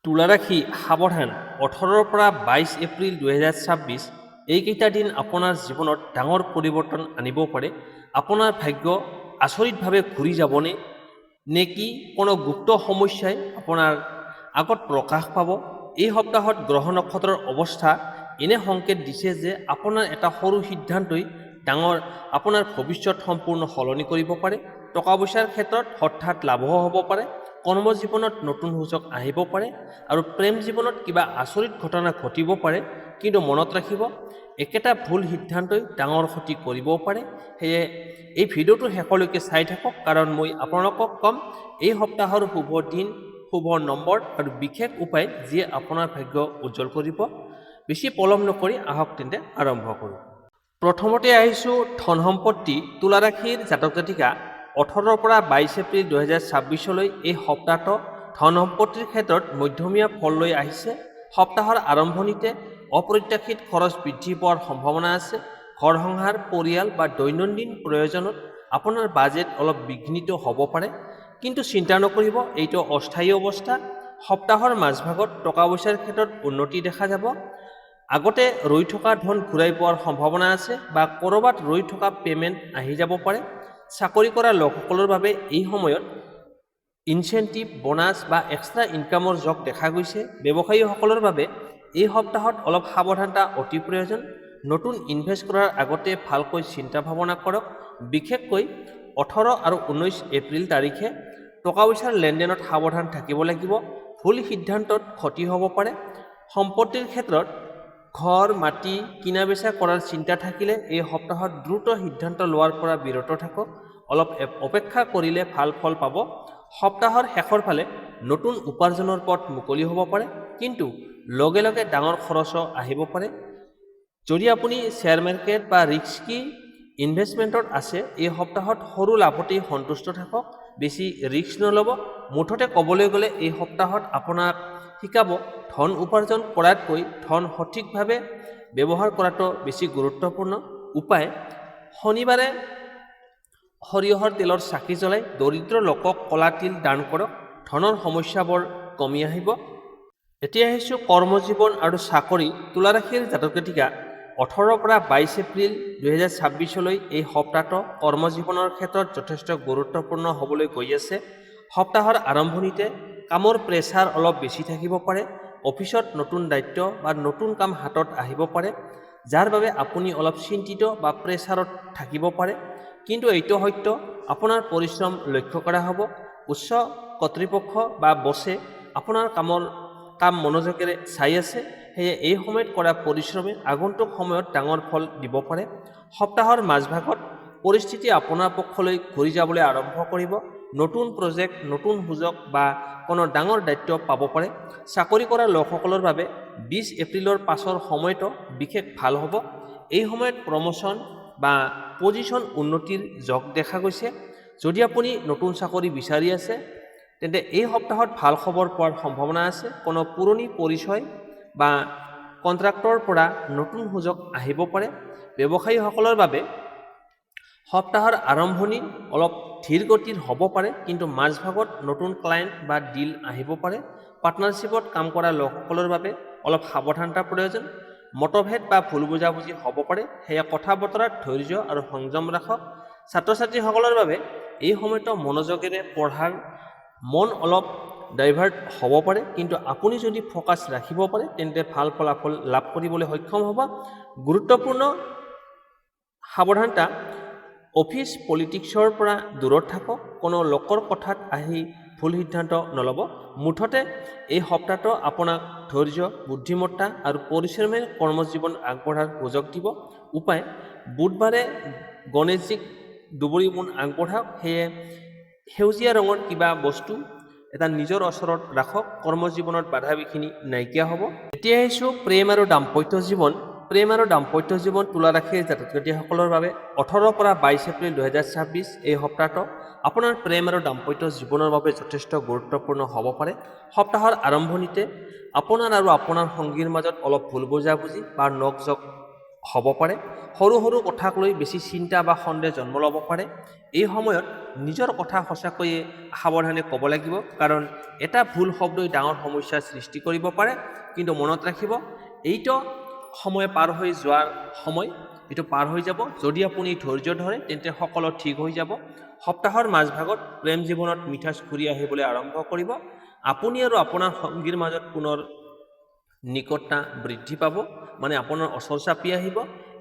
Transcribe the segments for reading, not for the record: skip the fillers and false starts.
তুলা ৰাশি সাৱধান 18ৰ পৰা 22 এপ্ৰিল 2026 এইকেইটা দিন আপোনাৰ জীৱনত ডাঙৰ পৰিৱৰ্তন আনিব পাৰে। আপোনাৰ ভাগ্য আচৰিতভাৱে ঘূৰি যাবনে নে কি কোনো গুপ্ত সমস্যাই আপোনাৰ আগত প্ৰকাশ পাব। এই সপ্তাহত গ্ৰহ নক্ষত্ৰৰ অৱস্থা এনে সংকেত দিছে যে আপোনাৰ এটা সৰু সিদ্ধান্তই ডাঙৰ আপোনাৰ ভৱিষ্যত সম্পূৰ্ণ সলনি কৰিব পাৰে। টকা পইচাৰ ক্ষেত্ৰত হঠাৎ লাভো হ'ব পাৰে, কৰ্মজীৱনত নতুন সুযোগ আহিব পাৰে আৰু প্ৰেম জীৱনত কিবা আচৰিত ঘটনা ঘটিব পাৰে। কিন্তু মনত ৰাখিব, একেটা ভুল সিদ্ধান্তই ডাঙৰ ক্ষতি কৰিবও পাৰে। সেয়ে এই ভিডিঅ'টো শেষলৈকে চাই থাকক, কাৰণ মই আপোনালোকক ক'ম এই সপ্তাহৰ শুভ দিন, শুভ নম্বৰ আৰু বিশেষ উপায় যিয়ে আপোনাৰ ভাগ্য উজ্জ্বল কৰিব। বেছি পলম নকৰি আহক তেন্তে আৰম্ভ কৰোঁ। প্ৰথমতে আহিছোঁ ধন সম্পত্তি। তুলা ৰাশিৰ জাতক জাতিকা 18ৰ পৰা 22 এপ্ৰিল 2026 এই সপ্তাহটো ধন সম্পত্তিৰ ক্ষেত্ৰত মধ্যমীয়া ফল লৈ আহিছে। সপ্তাহৰ আৰম্ভণিতে অপ্ৰত্যাশিত খৰচ বৃদ্ধি পোৱাৰ সম্ভাৱনা আছে। ঘৰ সংসাৰ, পৰিয়াল বা দৈনন্দিন প্ৰয়োজনত আপোনাৰ বাজেট অলপ বিঘ্নিত হ'ব পাৰে, কিন্তু চিন্তা নকৰিব, এইটো অস্থায়ী অৱস্থা। সপ্তাহৰ মাজভাগত টকা পইচাৰ ক্ষেত্ৰত উন্নতি দেখা যাব। আগতে ৰৈ থকা ধন ঘূৰাই পোৱাৰ সম্ভাৱনা আছে বা ক'ৰবাত ৰৈ থকা পে'মেণ্ট আহি যাব পাৰে। চাকৰি কৰা লোকসকলৰ বাবে এই সময়ত ইনচেণ্টিভ, বোনাছ বা এক্সট্ৰা ইনকামৰ যোগ দেখা গৈছে। ব্যৱসায়ীসকলৰ বাবে এই সপ্তাহত অলপ সাৱধানতা অতি প্ৰয়োজন। নতুন ইনভেষ্ট কৰাৰ আগতে ভালকৈ চিন্তা ভাৱনা কৰক। বিশেষকৈ 18 আৰু 19 এপ্ৰিল তাৰিখে টকা পইচাৰ লেনদেনত সাৱধান থাকিব লাগিব। ভুল সিদ্ধান্তত ক্ষতি হ'ব পাৰে। সম্পত্তিৰ ক্ষেত্ৰত ঘৰ, মাটি কিনা বেচা কৰাৰ চিন্তা থাকিলে এই সপ্তাহত দ্ৰুত সিদ্ধান্ত লোৱাৰ পৰা বিৰত থাকক। অলপ অপেক্ষা কৰিলে ভাল ফল পাব। সপ্তাহৰ শেষৰ ফালে নতুন উপাৰ্জনৰ পথ মুকলি হ'ব পাৰে, কিন্তু লগে লগে ডাঙৰ খৰচো আহিব পাৰে। যদি আপুনি শ্বেয়াৰ মাৰ্কেট বা ৰিস্কি ইনভেষ্টমেণ্টত আছে, এই সপ্তাহত সৰু লাভতেই সন্তুষ্ট থাকক, বেছি ৰিস্ক নল'ব। মুঠতে ক'বলৈ গ'লে এই সপ্তাহত আপোনাক শিকাব ধন উপাৰ্জন কৰাতকৈ ধন সঠিকভাৱে ব্যৱহাৰ কৰাটো বেছি গুৰুত্বপূৰ্ণ। উপায়: শনিবাৰে সৰিয়হৰ তেলৰ চাকি জ্বলাই দৰিদ্ৰ লোকক কলা তিল দান কৰক, ধনৰ সমস্যাবোৰ কমি আহিব। এতিয়া আহিছোঁ কৰ্মজীৱন আৰু চাকৰি। তুলা ৰাশিৰ জাতক জাতিকা 18ৰ পৰা 22 এপ্ৰিল 2026 এই সপ্তাহটো কৰ্মজীৱনৰ ক্ষেত্ৰত যথেষ্ট গুৰুত্বপূৰ্ণ হ'বলৈ গৈ আছে। সপ্তাহৰ আৰম্ভণিতে কামৰ প্ৰেছাৰ অলপ বেছি থাকিব পাৰে। অফিচত নতুন দায়িত্ব বা নতুন কাম হাতত আহিব পাৰে, যাৰ বাবে আপুনি অলপ চিন্তিত বা প্ৰেছাৰত থাকিব পাৰে। কিন্তু এইটো সত্য, আপোনাৰ পৰিশ্ৰম লক্ষ্য কৰা হ'ব। উচ্চ কৰ্তৃপক্ষ বা বছে আপোনাৰ কাম মনোযোগেৰে চাই আছে। সেয়ে এই সময়ত কৰা পৰিশ্ৰমে আগন্তুক সময়ত ডাঙৰ ফল দিব পাৰে। সপ্তাহৰ মাজভাগত পৰিস্থিতি আপোনাৰ পক্ষলৈ ঘূৰি যাবলৈ আৰম্ভ কৰিব। নতুন প্ৰজেক্ট, নতুন সুযোগ বা কোনো ডাঙৰ দায়িত্ব পাব পাৰে। চাকৰি কৰা লোকসকলৰ বাবে 20 এপ্ৰিলৰ পাছৰ সময়টো বিশেষ ভাল হ'ব। এই সময়ত প্ৰমোশ্যন বা পজিশ্যন উন্নতিৰ যোগ দেখা গৈছে। যদি আপুনি নতুন চাকৰি বিচাৰি আছে, তেন্তে এই সপ্তাহত ভাল খবৰ পোৱাৰ সম্ভাৱনা আছে। কোনো পুৰণি পৰিচয় বা কণ্ট্ৰাক্টৰ পৰা নতুন সুযোগ আহিব পাৰে। ব্যৱসায়ীসকলৰ বাবে সপ্তাহৰ আৰম্ভণি অলপ ধীৰ গতিৰ হ'ব পাৰে, কিন্তু মাজভাগত নতুন ক্লায়েণ্ট বা ডিল আহিব পাৰে। পাৰ্টনাৰশ্বিপত কাম কৰা লোকসকলৰ বাবে অলপ সাৱধানতাৰ প্ৰয়োজন। মতভেদ বা ভুল বুজাবুজি হ'ব পাৰে, সেয়া কথা বতৰাত ধৈৰ্য আৰু সংযম ৰাখক। ছাত্ৰ ছাত্ৰীসকলৰ বাবে এই সময়তো মনোযোগেৰে পঢ়াৰ মন অলপ ডাইভাৰ্ট হ'ব পাৰে, কিন্তু আপুনি যদি ফ'কাছ ৰাখিব পাৰে তেন্তে ভাল ফলাফল লাভ কৰিবলৈ সক্ষম হ'ব। গুৰুত্বপূৰ্ণ সাৱধানতা: অফিচ পলিটিক্সৰ পৰা দূৰত থাকক। কোনো লোকৰ কথাত আহি ভুল সিদ্ধান্ত নল'ব। মুঠতে এই সপ্তাহটো আপোনাক ধৈৰ্য, বুদ্ধিমত্তা আৰু পৰিশ্ৰমেৰে কৰ্মজীৱন আগবঢ়াৰ সুযোগ দিব। উপায়: বুধবাৰে গণেশজীক দুবৰি মোন আগবঢ়াওক। সেয়ে সেউজীয়া ৰঙৰ কিবা বস্তু এটা নিজৰ ওচৰত ৰাখক। কৰ্মজীৱনত বাধা বিঘিনি নাইকিয়া হ'ব। এতিয়া আহিছোঁ প্ৰেম আৰু দাম্পত্য জীৱন। প্ৰেম আৰু দাম্পত্য জীৱন তুলা ৰাশিৰ জাতক জাতিসকলৰ বাবে 18 পৰা 22 এপ্ৰিল 2026 এই সপ্তাহটো আপোনাৰ প্ৰেম আৰু দাম্পত্য জীৱনৰ বাবে যথেষ্ট গুৰুত্বপূৰ্ণ হ'ব পাৰে। সপ্তাহৰ আৰম্ভণিতে আপোনাৰ আৰু আপোনাৰ সংগীৰ মাজত অলপ ভুল বুজাবুজি বা নখ জোক হ'ব পাৰে। সৰু সৰু কথাক লৈ বেছি চিন্তা বা সন্দেহ জন্ম ল'ব পাৰে। এই সময়ত নিজৰ কথা সঁচাকৈয়ে সাৱধানে ক'ব লাগিব, কাৰণ এটা ভুল শব্দই ডাঙৰ সমস্যাৰ সৃষ্টি কৰিব পাৰে। কিন্তু মনত ৰাখিব, এইটো সময় পাৰ হৈ যোৱাৰ সময়, এইটো পাৰ হৈ যাব। যদি আপুনি ধৈৰ্য ধৰে তেন্তে সকলো ঠিক হৈ যাব। সপ্তাহৰ মাজভাগত প্ৰেম জীৱনত মিঠাচ ঘূৰি আহিবলৈ আৰম্ভ কৰিব। আপুনি আৰু আপোনাৰ সংগীৰ মাজত পুনৰ নিকটতা বৃদ্ধি পাব, মানে আপোনাৰ ওচৰ চাপি আহিব।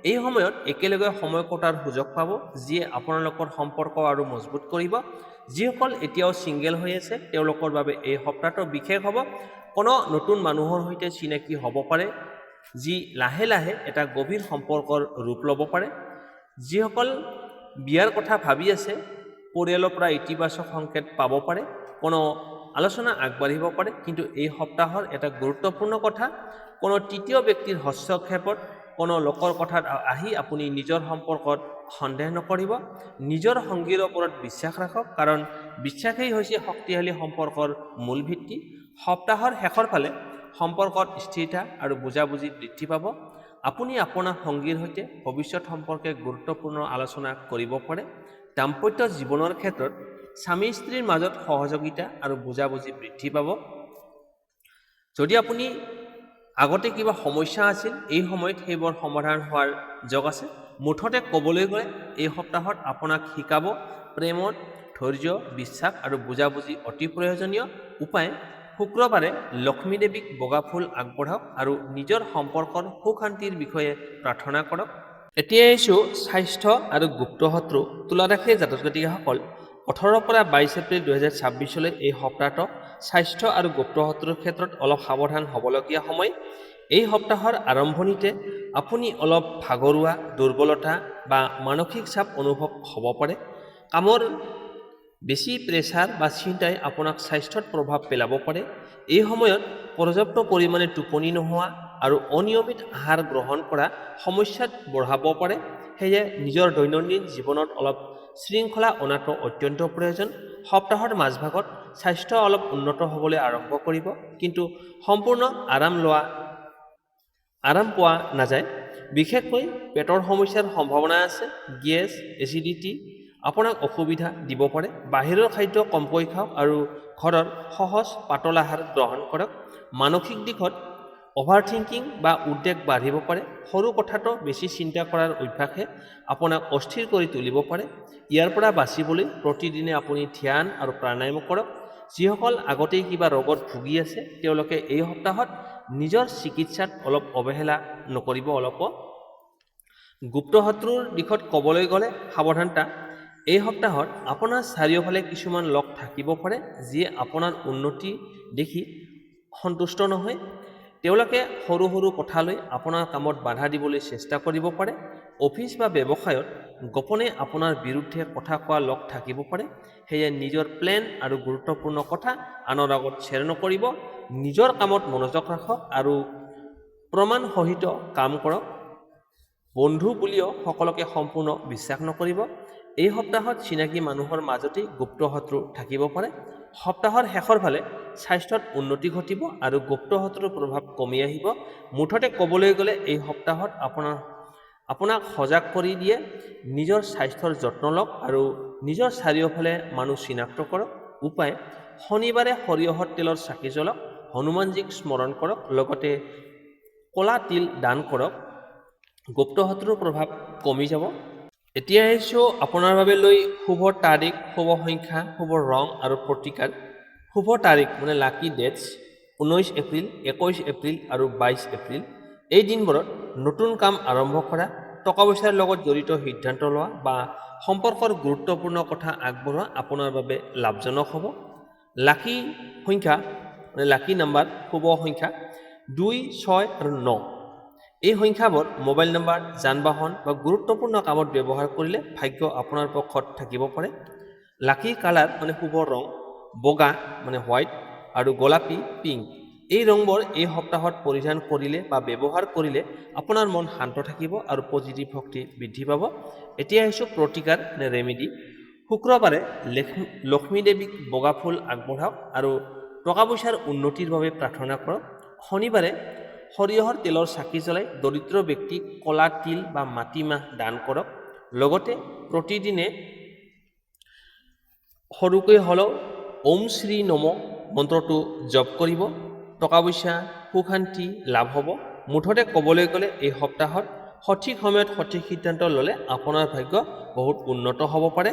এই সময়ত একেলগে সময় কটাৰ সুযোগ পাব, যিয়ে আপোনালোকৰ সম্পৰ্ক আৰু মজবুত কৰিব। যিসকল এতিয়াও ছিংগেল হৈ আছে তেওঁলোকৰ বাবে এই সপ্তাহটো বিশেষ হ'ব। কোনো নতুন মানুহৰ সৈতে চিনাকি হ'ব পাৰে, যি লাহে লাহে এটা গভীৰ সম্পৰ্কৰ ৰূপ ল'ব পাৰে। যিসকল বিয়াৰ কথা ভাবি আছে পৰিয়ালৰ পৰা ইতিবাচক সংকেত পাব পাৰে। কোনো আলোচনা আগবাঢ়িব পাৰে। কিন্তু এই সপ্তাহৰ এটা গুৰুত্বপূৰ্ণ কথা, কোনো তৃতীয় ব্যক্তিৰ হস্তক্ষেপত কোনো লোকৰ কথাত আহি আপুনি নিজৰ সম্পৰ্কত সন্দেহ নকৰিব। নিজৰ সংগীৰ ওপৰত বিশ্বাস ৰাখক, কাৰণ বিশ্বাসেই হৈছে শক্তিশালী সম্পৰ্কৰ মূল ভিত্তি। সপ্তাহৰ শেষৰ ফালে সম্পৰ্কত স্থিৰতা আৰু বুজাবুজি বৃদ্ধি পাব। আপুনি আপোনাৰ সংগীৰ সৈতে ভৱিষ্যত সম্পৰ্কে গুৰুত্বপূৰ্ণ আলোচনা কৰিব পাৰে। দাম্পত্য জীৱনৰ ক্ষেত্ৰত স্বামী স্ত্ৰীৰ মাজত সহযোগিতা আৰু বুজাবুজি বৃদ্ধি পাব। যদি আপুনি আগতে কিবা সমস্যা আছিল, এই সময়ত সেইবোৰ সমাধান হোৱাৰ যোগ আছে। মুঠতে ক'বলৈ গ'লে এই সপ্তাহত আপোনাক শিকাব প্ৰেমত ধৈৰ্য, বিশ্বাস আৰু বুজাবুজি অতি প্ৰয়োজনীয়। উপায়: শুক্ৰবাৰে লক্ষ্মী দেৱীক বগা ফুল আগবঢ়াওক আৰু নিজৰ সম্পৰ্কৰ সুখ শান্তিৰ বিষয়ে প্ৰাৰ্থনা কৰক। এতিয়া আহিছোঁ স্বাস্থ্য আৰু গুপ্ত শত্ৰু। তুলা ৰাশিৰ জাতক জাতিকাসকল, 18 পৰা 22 এপ্ৰিল 2026 এই সপ্তাহটো স্বাস্থ্য আৰু গুপ্ত শত্ৰুৰ ক্ষেত্ৰত অলপ সাৱধান হ'বলগীয়া সময়। এই সপ্তাহৰ আৰম্ভণিতে আপুনি অলপ ভাগৰুৱা, দুৰ্বলতা বা মানসিক চাপ অনুভৱ হ'ব পাৰে। কামৰ বেছি প্ৰেছাৰ বা চিন্তাই আপোনাক স্বাস্থ্যত প্ৰভাৱ পেলাব পাৰে। এই সময়ত পৰ্যাপ্ত পৰিমাণে টোপনি নোহোৱা আৰু অনিয়মিত আহাৰ গ্ৰহণ কৰা সমস্যাত বঢ়াব পাৰে। সেয়ে নিজৰ দৈনন্দিন জীৱনত অলপ শৃংখলা অনাটো অত্যন্ত প্ৰয়োজন। সপ্তাহৰ মাজভাগত স্বাস্থ্য অলপ উন্নত হ'বলৈ আৰম্ভ কৰিব, কিন্তু সম্পূৰ্ণ আৰাম পোৱা নাযায়। বিশেষকৈ পেটৰ সমস্যাৰ সম্ভাৱনা আছে। গেছ, এচিডিটি আপোনাক অসুবিধা দিব পাৰে। বাহিৰৰ খাদ্য কমকৈ খাওক আৰু ঘৰৰ সহজ পাতল আহাৰ গ্ৰহণ কৰক। মানসিক দিশত অভাৰ থিংকিং বা উদ্বেগ বাঢ়িব পাৰে। সৰু কথাটো বেছি চিন্তা কৰাৰ অভ্যাসে আপোনাক অস্থিৰ কৰি তুলিব পাৰে। ইয়াৰ পৰা বাচিবলৈ প্ৰতিদিনে আপুনি ধ্যান আৰু প্ৰাণায়াম কৰক। যিসকল আগতেই কিবা ৰোগত ভুগি আছে তেওঁলোকে এই সপ্তাহত নিজৰ চিকিৎসাত অলপ অৱহেলা নকৰিব। গুপ্ত শত্ৰুৰ দিশত ক'বলৈ গ'লে সাৱধানতা। এই সপ্তাহত আপোনাৰ চাৰিওফালে কিছুমান লোক থাকিব পাৰে, যিয়ে আপোনাৰ উন্নতি দেখি সন্তুষ্ট নহয়। তেওঁলোকে সৰু সৰু কথালৈ আপোনাৰ কামত বাধা দিবলৈ চেষ্টা কৰিব পাৰে। অফিচ বা ব্যৱসায়ত গোপনে আপোনাৰ বিৰুদ্ধে কথা কোৱা লোক থাকিব পাৰে। সেয়ে নিজৰ প্লেন আৰু গুৰুত্বপূৰ্ণ কথা আনৰ আগত শ্বেয়াৰ নকৰিব। নিজৰ কামত মনোযোগ ৰাখক আৰু প্ৰমাণ সহিত কাম কৰক। বন্ধু বুলিও সকলোকে সম্পূৰ্ণ বিশ্বাস নকৰিব। এই সপ্তাহত চিনাকি মানুহৰ মাজতেই গুপ্ত শত্ৰু থাকিব পাৰে। সপ্তাহৰ শেষৰ ফালে স্বাস্থ্যত উন্নতি ঘটিব আৰু গুপ্ত শত্ৰুৰ প্ৰভাৱ কমি আহিব। মুঠতে ক'বলৈ গ'লে এই সপ্তাহত আপোনাক সজাগ কৰি দিয়ে। নিজৰ স্বাস্থ্যৰ যত্ন লওক আৰু নিজৰ চাৰিওফালে মানুহ চিনাক্ত কৰক। উপায়: শনিবাৰে সৰিয়হৰ তেলৰ চাকি জ্বলাওক, হনুমানজীক স্মৰণ কৰক, লগতে ক'লা তিল দান কৰক। গুপ্ত শত্ৰুৰ প্ৰভাৱ কমি যাব। এতিয়া আহিছোঁ আপোনাৰ বাবে লৈ শুভ তাৰিখ, শুভ সংখ্যা, শুভ ৰং আৰু প্ৰতিকাৰ। শুভ তাৰিখ মানে লাকি ডেটছ: 19 এপ্ৰিল, 21 এপ্ৰিল আৰু 22 এপ্ৰিল। এই দিনবোৰত নতুন কাম আৰম্ভ কৰা, টকা পইচাৰ লগত জড়িত সিদ্ধান্ত লোৱা বা সম্পৰ্কৰ গুৰুত্বপূৰ্ণ কথা আগবঢ়োৱা আপোনাৰ বাবে লাভজনক হ'ব। লাকি সংখ্যা মানে লাকি নাম্বাৰ, শুভ সংখ্যা 2, 6 আৰু 9। এই সংখ্যাবোৰ মোবাইল নম্বৰ, যান বাহন বা গুৰুত্বপূৰ্ণ কামত ব্যৱহাৰ কৰিলে ভাগ্য আপোনাৰ পক্ষত থাকিব পাৰে। লাকি কালাৰ মানে শুভ ৰং বগা মানে হোৱাইট আৰু গোলাপী পিংক। এই ৰংবোৰ এই সপ্তাহত পৰিধান কৰিলে বা ব্যৱহাৰ কৰিলে আপোনাৰ মন শান্ত থাকিব আৰু পজিটিভ শক্তি বৃদ্ধি পাব। এতিয়া আহিছোঁ প্ৰতিকাৰ নে ৰেমেডি। শুক্ৰবাৰে লক্ষ্মী দেৱীক বগা ফুল আগবঢ়াওক আৰু টকা পইচাৰ উন্নতিৰ বাবে প্ৰাৰ্থনা কৰক। শনিবাৰে সৰিয়হৰ তেলৰ চাকি জ্বলাই দৰিদ্ৰ ব্যক্তিক কলা তিল বা মাটিমাহ দান কৰক। লগতে প্ৰতিদিনে সৰুকৈ হ'লেও ওম শ্ৰী নম মন্ত্ৰটো জপ কৰিব। টকা পইচা সুখ শান্তি লাভ হ'ব। মুঠতে ক'বলৈ গ'লে এই সপ্তাহত সঠিক সময়ত সঠিক সিদ্ধান্ত ল'লে আপোনাৰ ভাগ্য বহুত উন্নত হ'ব পাৰে।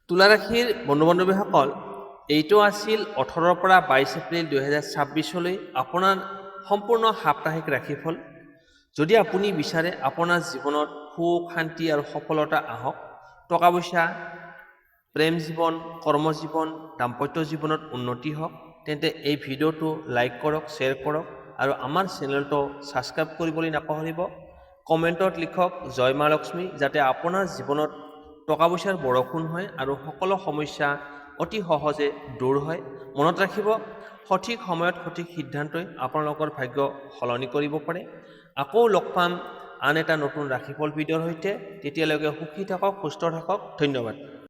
তুলা ৰাশিৰ বন্ধু বান্ধৱীসকল, এইটো আছিল 18 পৰা 22 এপ্ৰিল 2026 আপোনাৰ সম্পূৰ্ণ সাপ্তাহিক ৰাশিফল। যদি আপুনি বিচাৰে আপোনাৰ জীৱনত সুখ শান্তি আৰু সফলতা আহক, টকা পইচা, প্ৰেম জীৱন, কৰ্মজীৱন, দাম্পত্য জীৱনত উন্নতি হওক, তেন্তে এই ভিডিঅ'টো লাইক কৰক, শ্বেয়াৰ কৰক আৰু আমাৰ চেনেলটো ছাবস্ক্ৰাইব কৰিবলৈ নাপাহৰিব। কমেণ্টত লিখক জয় মা লক্ষ্মী, যাতে আপোনাৰ জীৱনত টকা পইচাৰ বৰষুণ হয় আৰু সকলো সমস্যা অতি সহজে দূৰ হয়। মনত ৰাখিব, সঠিক সময়ত সঠিক সিদ্ধান্তই আপোনালোকৰ ভাগ্য সলনি কৰিব পাৰে। আকৌ লগ পাম আন এটা নতুন ৰাশিফল ভিডিঅ'ৰ সৈতে। তেতিয়ালৈকে সুখী থাকক, সুস্থ থাকক। ধন্যবাদ।